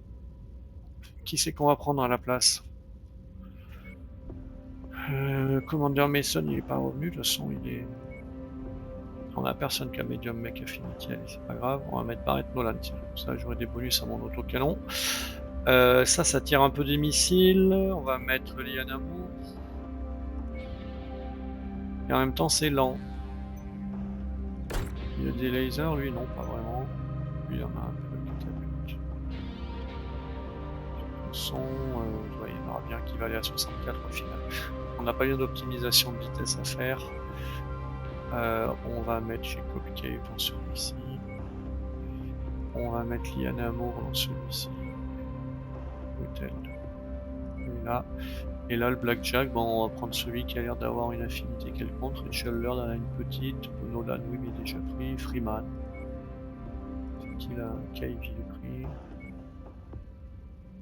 Qui c'est qu'on va prendre à la place? Commander Mason, il est pas revenu, de toute façon il est... On a personne qui a Medium Mech Affinity, allez c'est pas grave, on va mettre Barrett Nolan, tiens, comme ça j'aurai des bonus à mon autocanon. Ça tire un peu des missiles, on va mettre Lianamu. Et en même temps c'est lent. Il y a des lasers, lui non, pas vraiment. Lui il y en a un peu de catapulte. Son, ouais, il y en aura bien qui va aller à 64 au final. On n'a pas eu d'optimisation de vitesse à faire. On va mettre chez Cave dans celui-ci. On va mettre Liana Amour dans celui-ci. Hôtel. Et là le Blackjack, bon, on va prendre celui qui a l'air d'avoir une affinité quelconque. Rachel Lord en a une petite. Nolan, oui, mais déjà pris. Freeman. C'est qui là? Cave, il est pris.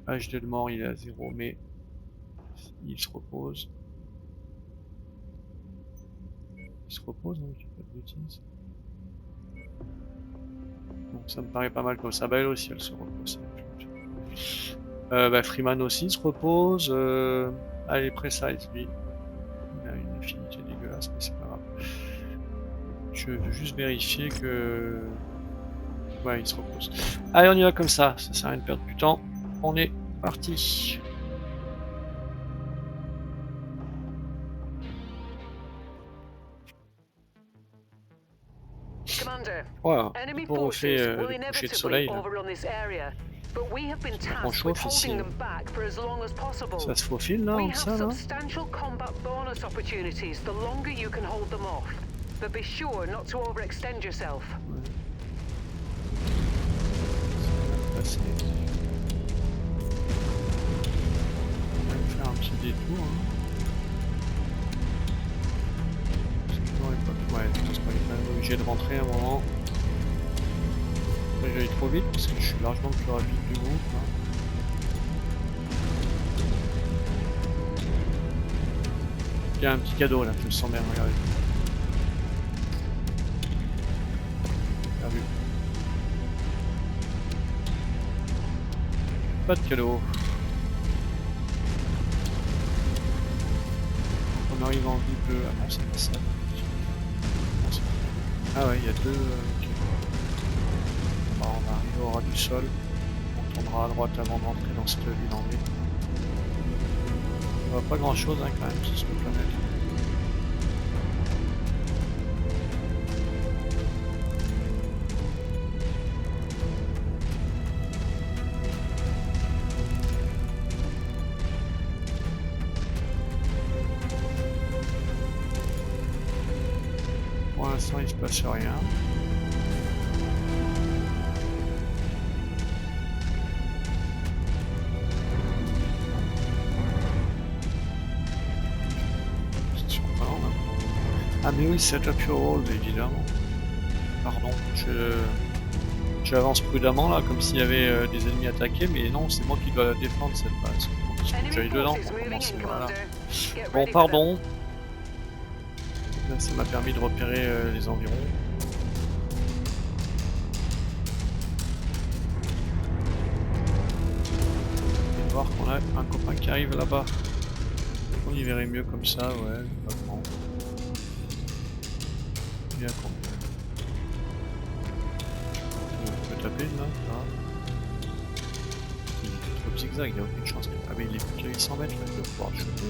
H de mort, il est à 0, mais il se repose. Il se repose, hein, je dis pas de bêtises. Donc ça me paraît pas mal comme ça. Bah elle aussi, elle se repose. Bah Freeman aussi se repose. Allez, Precise, lui. Il a une affinité dégueulasse, mais c'est pas grave. Je veux juste vérifier que... Ouais, il se repose. Allez, on y va comme ça sert à rien de perdre du temps. On est parti. Voilà, on refait le coucher de soleil. On chauffe ici. Ça se faufile là, ça là. Un petit détour. Hein. Ouais, je pense qu'on est quand même obligé de rentrer à un moment. J'allais trop vite parce que je suis largement le plus rapide du groupe. Hein. Il y a un petit cadeau là, je me sens bien, regardez. Bien vu. Pas de cadeau. On arrive en vie bleue. Ah non, c'est pas ça. Ah ouais, il y a deux. Okay. Bon, on va arriver au ras du sol. On tournera à droite avant de rentrer dans cette ville en ville. On voit pas grand chose hein, quand même sur cette planète. Pour l'instant il se passe rien. Ah mais oui, set up your role, évidemment. Pardon, j'avance prudemment là, comme s'il y avait des ennemis attaqués, mais non, c'est moi qui dois la défendre cette base. Il faut que j'aille dedans pour commencer, voilà. Bon, pardon. Là, ça m'a permis de repérer les environs. Et voir qu'on a un copain qui arrive là-bas. On y verrait mieux comme ça, ouais, vraiment. Bien combien. On peut taper là, là. Il est trop zigzag, il n'y a aucune chance. Ah mais il est plus qu'à 800 mètres, là, il doit pouvoir le choper.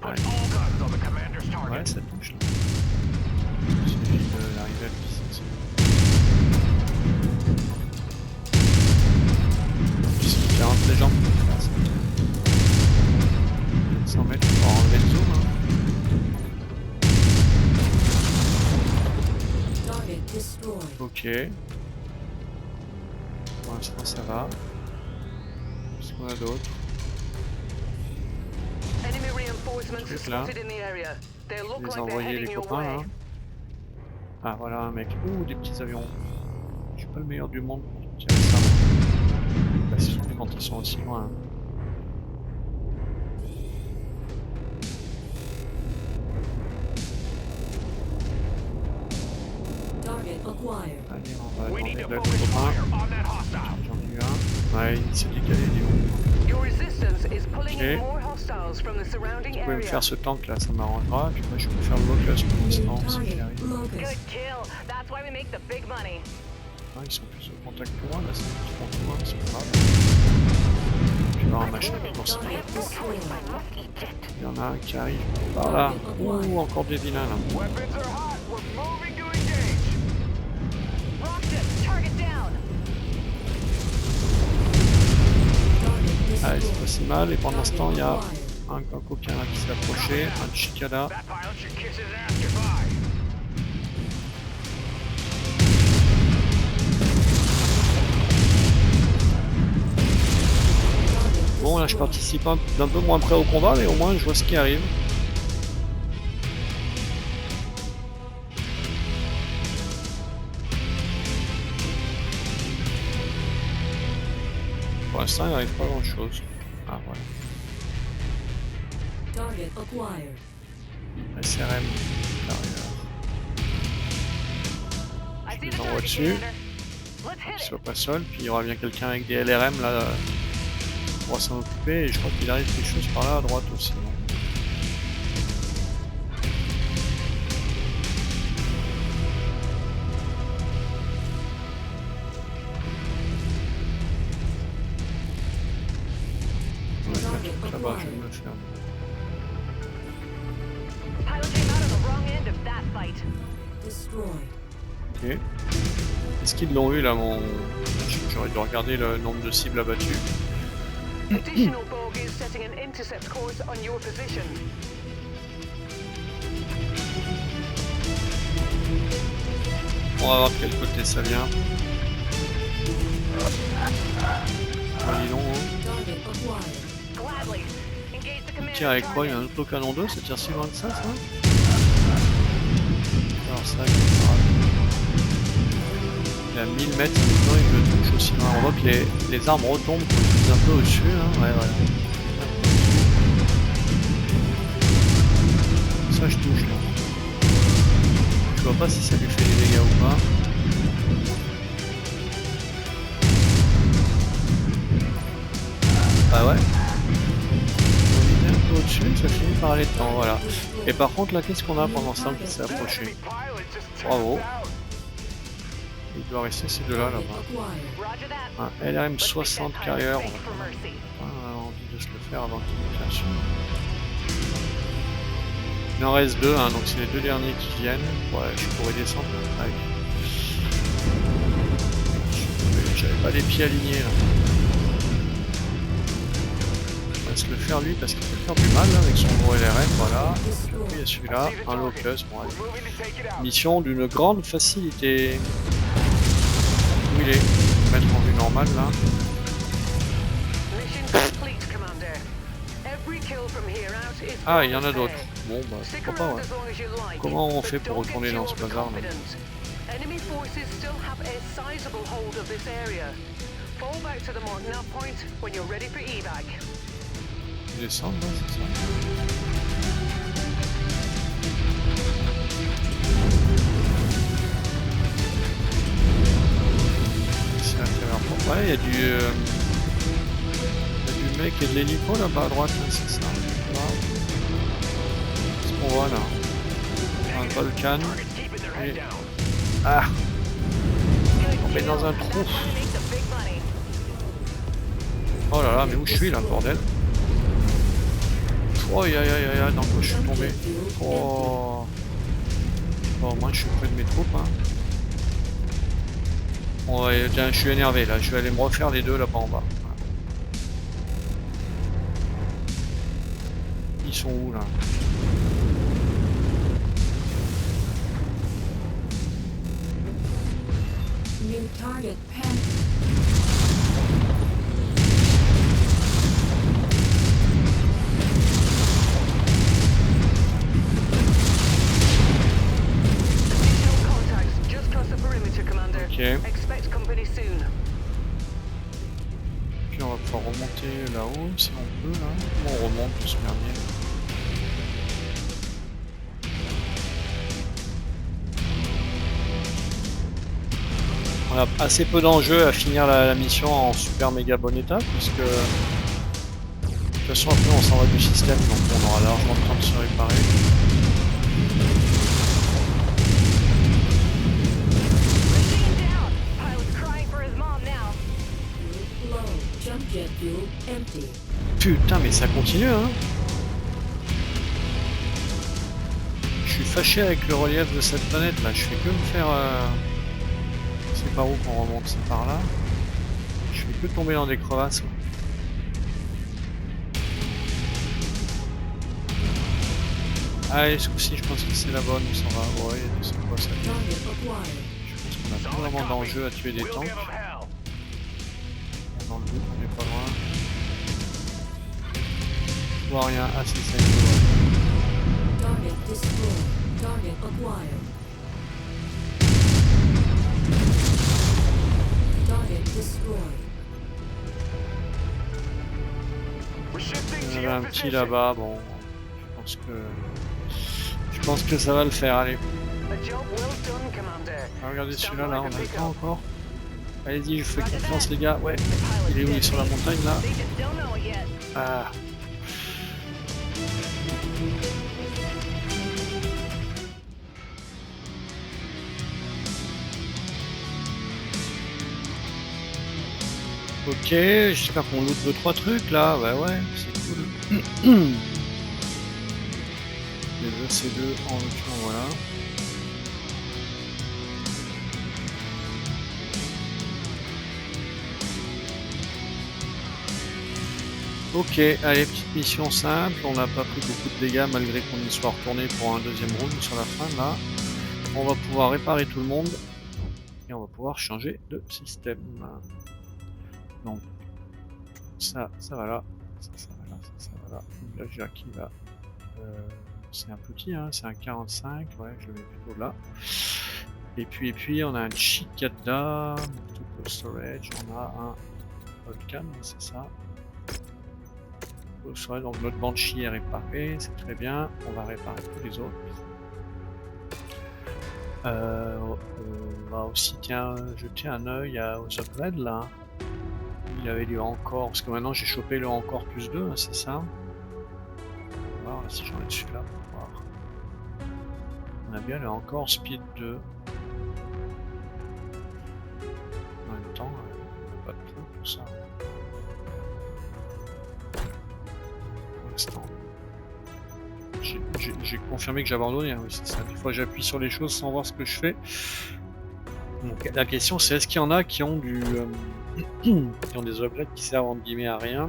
Ouais. Ouais, ça touche là. Il suffit d'arriver à la puissance. C'est 40 les jambes. 100 mètres, on va enlever le zoom. Hein. Ok. Pour l'instant ça va. Qu'est-ce qu'on a d'autre? Truc là. Je vais envoyer les copains là. Ah voilà un mec. Ouh des petits avions. Je suis pas le meilleur du monde pour tirer ça. Là c'est surtout quand ils sont aussi loin. Hein. Allez, on va demander de l'aide aux copains. J'en ai eu un. Ouais, il s'est décalé, il est où? Ok. Vous pouvez me faire ce tank là, ça m'arrangera. Puis moi je peux faire le locus pour l'instant, si j'y arrive. Ah, ils sont plus au contact que moi, là, c'est un petit peu loin, c'est pas grave. Je vais avoir un machin pour ça. Il y en a un qui arrive par là. Ouh, encore des vilains là. Allez, c'est pas si mal, et pendant ce temps, il y a un coquin là qui s'est approché, un Chicada. Bon, là je participe d'un peu moins près au combat, mais au moins je vois ce qui arrive. Pour l'instant, il n'arrive pas grand chose. Ah voilà. SRM, je les envoie dessus. Qu'ils soient pas seuls, puis il y aura bien quelqu'un avec des LRM là pour s'en occuper, et je crois qu'il arrive quelque chose par là à droite aussi. Non? Là-bas, je vais me le faire. Ok. Est-ce qu'ils l'ont eu là mon... J'aurais dû regarder le nombre de cibles abattues. On va voir de quel côté ça vient. Ah, dis donc, hein. Il tire avec quoi? Il y a un autocanon 2, ça tire si loin que ça? Alors ça, il y a 1000 mètres, maintenant il me touche aussi loin. On voit que les arbres retombent un peu au-dessus, hein. Ouais, voilà. Ça je touche là. Je vois pas si ça lui fait des dégâts ou pas. Ah ouais. On est un peu au-dessus, ça finit par aller dedans, voilà. Et par contre là, qu'est-ce qu'on a pendant ce temps qui s'est approché? Bravo. Il doit rester ces deux-là là-bas. Un LRM 60 carrière, on a envie de se le faire avant qu'il nous fasse. Il en reste deux, hein, donc c'est les deux derniers qui viennent. Ouais, je pourrais descendre. Ouais. J'avais pas les pieds alignés là. On va se le faire lui parce qu'il peut faire du mal là, avec son gros LRM, voilà. Puis après il y a celui-là, un locus. Bon, allez. Mission d'une grande facilité. Où il est? On va mettre en vue normale là. Ah, il y en a d'autres. Bon, bah, pourquoi pas, ouais. Comment on fait pour retourner dans ce bazar là? Descendre là, c'est ça? C'est l'intérieur. Ouais, il y a du mec et de l'hélico là-bas à droite, là, c'est ça. Qu'est-ce qu'on voit là? Un volcan. Et... Ah! On est dans un trou. Oh là là, mais où je suis là, bordel? Oh aïe aïe aïe aïe, dans quoi je suis tombé? Oh! Bon, moi je suis près de mes troupes, hein. Bon, ouais, tiens, je suis énervé là, je vais aller me refaire les deux là-bas en bas. Ils sont où là? New target pen. Ok. Puis on va pouvoir remonter là-haut si on peut là. Comment on remonte de ce merdier? On a assez peu d'enjeux à finir la mission en super méga bon état puisque de toute façon après on s'en va du système donc on aura largement le temps de se réparer. Putain mais ça continue hein. Je suis fâché avec le relief de cette planète là, je fais que me faire... C'est par où qu'on remonte? C'est par là. Je fais que tomber dans des crevasses. Allez, ce coup-ci, je pense que c'est la bonne, on s'en va. Ouais, c'est quoi ça? Je pense qu'on a plus vraiment d'enjeu à tuer des tanks. Dans le doute, on est pas loin. Je vois rien. Ah, c'est ça. Target destroyed. Target acquired. Target destroyed. Il y en avait un petit là-bas, bon. Je pense que ça va le faire, allez. Ah, regardez celui-là, là, on a le temps encore. Allez-y, je fais confiance les gars. Ouais, il est où? Il est sur la montagne là. Ah. Ok, j'espère qu'on loot 2-3 trucs là. Bah ouais, c'est cool. Les deux C2 en l'occurrence, voilà. Ok, allez, petite mission simple, on n'a pas pris beaucoup de dégâts malgré qu'on y soit retourné pour un deuxième round sur la fin là. On va pouvoir réparer tout le monde et on va pouvoir changer de système. Donc ça va là, ça va là, ça va là. Là j'ai acquis là. C'est un petit, hein, c'est un 45, ouais, je le mets plutôt là. Et puis on a un Chicada, multiple storage, on a un Volcan, c'est ça. donc notre Banshee est réparé, c'est très bien. On va réparer tous les autres. On va aussi jeter un œil aux upgrades là. Il y avait le encore, parce que maintenant j'ai chopé le encore plus 2, hein, c'est ça. On va voir là, si j'en ai dessus là pour voir. On a bien le encore speed 2. En même temps, on n'a pas de tout ça. Pour l'instant. J'ai confirmé que j'ai abandonné, hein, oui c'est ça. Des fois j'appuie sur les choses sans voir ce que je fais. Donc la question c'est est-ce qu'il y en a qui ont du qui ont des upgrades qui servent entre guillemets à rien.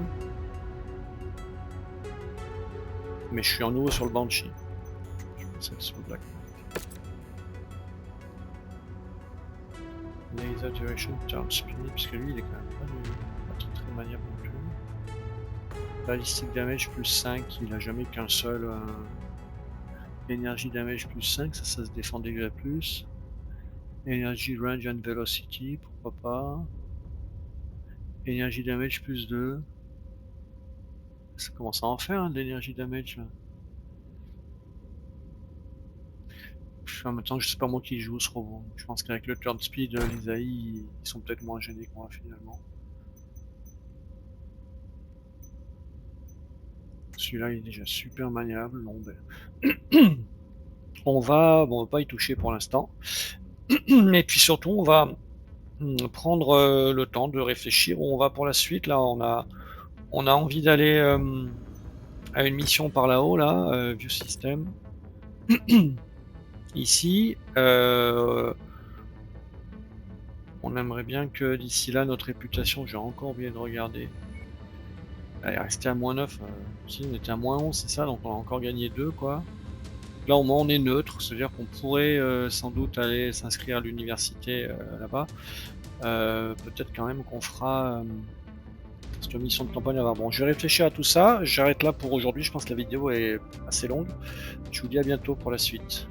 Mais je suis en nouveau sur le Banshee. Je vais passer sur le Black. Laser Duration Turn Speed, puisque lui il est quand même pas très maniable non plus. Ballistic Damage plus 5, il a jamais qu'un seul. Energy Damage plus 5, ça se défend déjà plus. Energy Range and Velocity, pourquoi pas. Energy Damage plus 2. Ça commence à en faire hein, de l'énergie damage là. En même temps, je sais pas moi qui joue ce robot. Je pense qu'avec le turn speed, les AI ils sont peut-être moins gênés que moi finalement. Celui-là il est déjà super maniable. Non, ben... on va pas y toucher pour l'instant. Et puis surtout, on va prendre le temps de réfléchir où on va pour la suite. Là, on a envie d'aller à une mission par là-haut, là, View System. Ici, on aimerait bien que d'ici là, notre réputation, j'ai encore oublié de regarder. Elle est restée à -9, si on était à -11, c'est ça, donc on a encore gagné 2, quoi. Là, au moins, on est neutre, c'est-à-dire qu'on pourrait sans doute aller s'inscrire à l'université là-bas. Peut-être quand même qu'on fera cette mission de campagne là-bas. Bon, je vais réfléchir à tout ça, j'arrête là pour aujourd'hui, je pense que la vidéo est assez longue. Je vous dis à bientôt pour la suite.